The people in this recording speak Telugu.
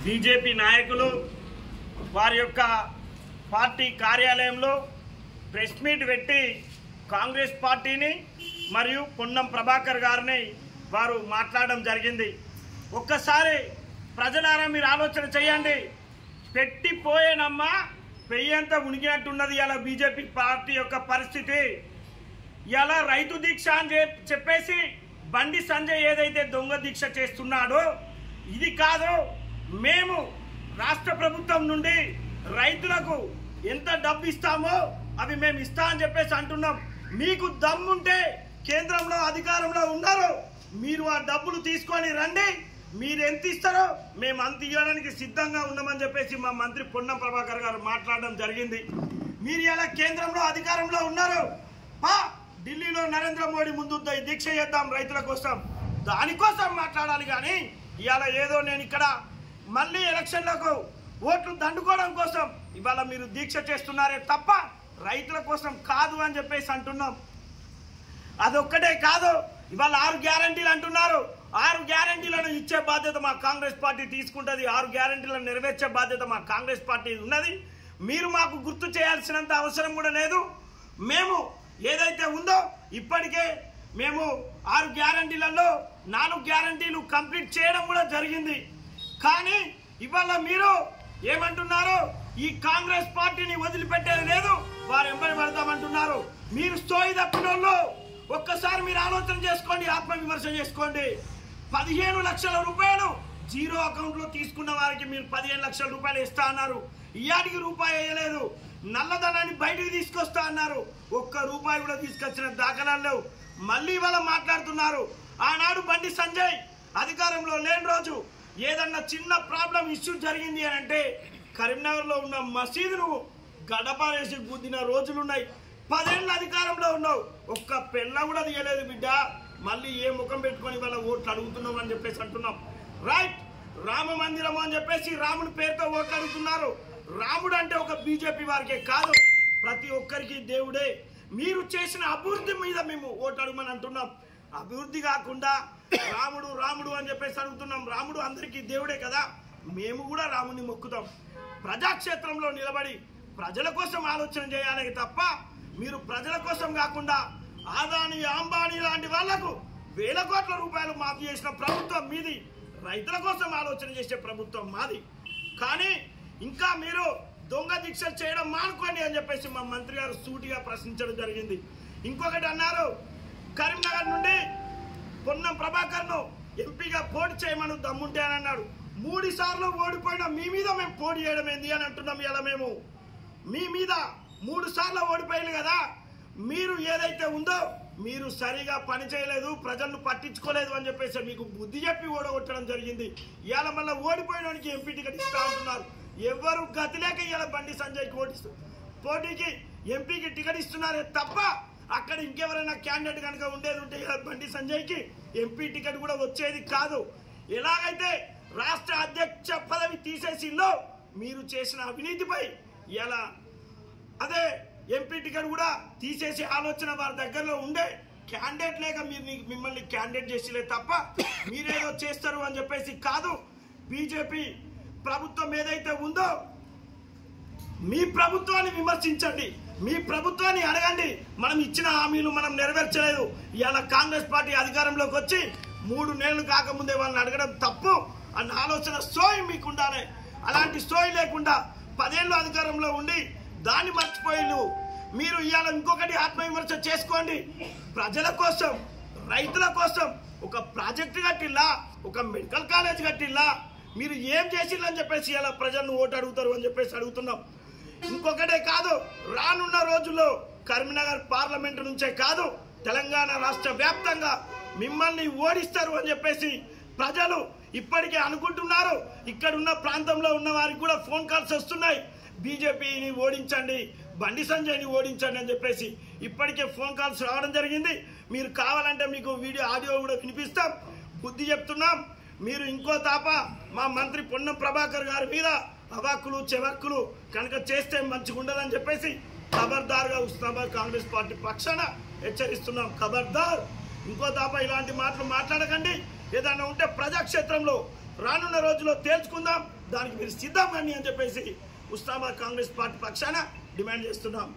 బీజేపీ నాయకులు వారి యొక్క పార్టీ కార్యాలయంలో ప్రెస్ మీట్ పెట్టి కాంగ్రెస్ పార్టీని మరియు పొన్నం ప్రభాకర్ గారిని వారు మాట్లాడడం జరిగింది. ఒక్కసారి ప్రజలారా మీరు ఆలోచన చేయండి. పెట్టిపోయేనమ్మా పెయ్యంతా ఉనికినట్టున్నది ఇలా బీజేపీ పార్టీ యొక్క పరిస్థితి. ఇలా రైతు దీక్ష అని చెప్పేసి బండి సంజయ్ ఏదైతే దొంగ దీక్ష చేస్తున్నాడో ఇది కాదు. మేము రాష్ట్ర ప్రభుత్వం నుండి రైతులకు ఎంత డబ్బు ఇస్తామో అవి మేము ఇస్తా అని చెప్పేసి అంటున్నాం. మీకు దమ్ముంటే కేంద్రంలో అధికారంలో ఉన్నారు, మీరు ఆ డబ్బులు తీసుకొని రండి. మీరు ఎంత ఇస్తారో మేము అంత ఇవ్వడానికి సిద్ధంగా ఉన్నామని చెప్పేసి మా మంత్రి పొన్నం ప్రభాకర్ గారు మాట్లాడడం జరిగింది. మీరు ఇలా కేంద్రంలో అధికారంలో ఉన్నారు, ఢిల్లీలో నరేంద్ర మోడీ ముందు దీక్ష చేద్దాం రైతుల కోసం, దానికోసం మాట్లాడాలి. కానీ ఇవాళ ఏదో నేను ఇక్కడ మళ్ళీ ఎలక్షన్లకు ఓట్లు దండుకోవడం కోసం ఇవాళ మీరు దీక్ష చేస్తున్నారే తప్ప రైతుల కోసం కాదు అని చెప్పేసి అంటున్నాం. అదొక్కటే కాదు, ఇవాళ 6 గ్యారంటీలు అంటున్నారు. 6 గ్యారంటీలను ఇచ్చే బాధ్యత మా కాంగ్రెస్ పార్టీ తీసుకుంటుంది. 6 గ్యారంటీలను నెరవేర్చే బాధ్యత మా కాంగ్రెస్ పార్టీ ఉన్నది. మీరు మాకు గుర్తు చేయాల్సినంత అవసరం కూడా లేదు. మేము ఏదైతే ఉందో ఇప్పటికే మేము 6 గ్యారంటీలలో 4 గ్యారంటీలు కంప్లీట్ చేయడం కూడా జరిగింది. కానీ ఇవాళ మీరు ఏమంటున్నారు, ఈ కాంగ్రెస్ పార్టీని వదిలిపెట్టేది లేదు, వారు ఎంబడి పడతామంటున్నారు. మీరు స్థోయి తప్పినోళ్ళు ఒక్కసారి మీరు ఆలోచన చేసుకోండి, ఆత్మవిమర్శ చేసుకోండి. 15 లక్షల రూపాయలు జీరో అకౌంట్లో తీసుకున్న వారికి మీరు 15 లక్షల రూపాయలు ఇస్తా అన్నారు. ఇయాడికి రూపాయి వేయలేదు. నల్లధనాన్ని బయటికి తీసుకొస్తా అన్నారు. ఒక్క రూపాయి కూడా తీసుకొచ్చిన దాఖలాలు లేవు. మళ్ళీ ఇవాళ మాట్లాడుతున్నారు. ఆనాడు బండి సంజయ్ అధికారంలో లేని రోజు ఏదన్నా చిన్న ప్రాబ్లం ఇష్యూ జరిగింది అని అంటే కరీంనగర్లో ఉన్న మసీదును గడపారేసి గుద్దిన రోజులున్నాయి. 10 ఏళ్ళ అధికారంలో ఉన్నావు, ఒక్క పెళ్ళ కూడా తీయలేదు బిడ్డ. మళ్ళీ ఏ ముఖం పెట్టుకొని వాళ్ళ ఓట్లు అడుగుతున్నాం అని చెప్పేసి అంటున్నాం. రైట్, రామ మందిరం అని చెప్పేసి రాముడి పేరుతో ఓట్లు అడుగుతున్నారు. రాముడు అంటే ఒక బీజేపీ వారికే కాదు, ప్రతి ఒక్కరికి దేవుడే. మీరు చేసిన అభివృద్ధి మీద మేము ఓటు అడగమని అంటున్నాం. అభివృద్ధి కాకుండా రాముడు రాముడు అని చెప్పేసి అడుగుతున్నాం. రాముడు అందరికీ దేవుడే కదా, మేము కూడా రాముడిని మొక్కుతాం. ప్రజాక్షేత్రంలో నిలబడి ప్రజల కోసం ఆలోచన చేయాలి తప్ప మీరు ప్రజల కోసం కాకుండా ఆదాని అంబానీ లాంటి వాళ్లకు 1000 కోట్ల రూపాయలు మాఫీ చేసిన ప్రభుత్వం మీది, రైతుల కోసం ఆలోచన చేసే ప్రభుత్వం మాది. కానీ ఇంకా మీరు దొంగ దీక్ష చేయడం మానుకోండి అని చెప్పేసి మా మంత్రి గారు సూటిగా ప్రశ్నించడం జరిగింది. ఇంకొకటి అన్నారు, కరీంనగర్ నుండి పొన్నం ప్రభాకర్ను ఎంపీగా పోటీ చేయమని దమ్ముంటే అని అన్నాడు. 3 సార్లు ఓడిపోయినా మీ మీద మేము పోటీ చేయడం ఏంది అని అంటున్నాం. ఇలా మేము మీ మీద 3 సార్లు ఓడిపోయారు కదా, మీరు ఏదైతే ఉందో మీరు సరిగా పని చేయలేదు, ప్రజలను పట్టించుకోలేదు అని చెప్పేసి మీకు బుద్ధి చెప్పి ఓడగొట్టడం జరిగింది. ఇవాళ మళ్ళీ ఓడిపోయినోనికి ఎంపీ టికెట్ ఇస్తా అంటున్నారు. ఎవరు గతి లేక ఇవాళ బండి సంజయ్కి పోటీకి ఎంపీకి టికెట్ ఇస్తున్నారే తప్ప అక్కడ ఇంకెవరైనా క్యాండిడేట్ కనుక ఉండేది ఉంటే ఇలా బండి సంజయ్కి ఎంపీ టికెట్ కూడా వచ్చేది కాదు. ఎలాగైతే రాష్ట్ర అధ్యక్ష పదవి తీసేసిలో మీరు చేసిన అవినీతిపై ఇలా అదే ఎంపీ టికెట్ కూడా తీసేసే ఆలోచన వారి దగ్గరలో ఉండే క్యాండిడేట్ లేక మిమ్మల్ని క్యాండిడేట్ చేసిలే తప్ప మీరేదో చేస్తారు అని చెప్పేసి కాదు. బీజేపీ ప్రభుత్వం ఏదైతే ఉందో మీ ప్రభుత్వాన్ని విమర్శించండి, మీ ప్రభుత్వాన్ని అడగండి. మనం ఇచ్చిన హామీలు మనం నెరవేర్చలేదు. ఇవాళ కాంగ్రెస్ పార్టీ అధికారంలోకి వచ్చి 3 నెలలు కాకముందే వాళ్ళని అడగడం తప్పు అన్న ఆలోచన సోయి మీకు ఉండాలి. అలాంటి సోయి లేకుండా 10 ఏళ్ళు అధికారంలో ఉండి దాన్ని మర్చిపోయిలు మీరు. ఇవాళ ఇంకొకటి ఆత్మవిమర్శ చేసుకోండి. ప్రజల కోసం రైతుల కోసం ఒక ప్రాజెక్టు కట్టిల్లా, ఒక మెడికల్ కాలేజ్ కట్టిల్లా, మీరు ఏం చేసిల్లని చెప్పేసి ఇలా ప్రజలను ఓటు అడుగుతారు అని చెప్పేసి అడుగుతున్నాం. ఇంకొకటే కాదు, రానున్న రోజుల్లో కరీంనగర్ పార్లమెంటు నుంచే కాదు తెలంగాణ రాష్ట్ర వ్యాప్తంగా మిమ్మల్ని ఓడిస్తారు అని చెప్పేసి ప్రజలు ఇప్పటికే అనుకుంటున్నారు. ఇక్కడున్న ప్రాంతంలో ఉన్న వారికి కూడా ఫోన్ కాల్స్ వస్తున్నాయి, బీజేపీని ఓడించండి, బండి సంజయ్ని ఓడించండి అని చెప్పేసి ఇప్పటికే ఫోన్ కాల్స్ రావడం జరిగింది. మీరు కావాలంటే మీకు ఆడియో కూడా వినిపిస్తాం. బుద్ధి చెప్తున్నాం. మీరు ఇంకో తాప మా మంత్రి పొన్నం ప్రభాకర్ గారి మీద అవాక్కులు చెవక్కులు కనుక చేస్తే మంచిగా ఉండదని చెప్పేసి ఖబర్దార్గా ఉస్మానాబాద్ కాంగ్రెస్ పార్టీ పక్షాన హెచ్చరిస్తున్నాం. ఖబర్దార్, ఇంకో తాప ఇలాంటి మాటలు మాట్లాడకండి. ఏదైనా ఉంటే ప్రజాక్షేత్రంలో రానున్న రోజుల్లో తేల్చుకుందాం. దానికి మీరు సిద్ధం రండి అని చెప్పేసి ఉస్మానాబాద్ కాంగ్రెస్ పార్టీ పక్షాన డిమాండ్ చేస్తున్నాం.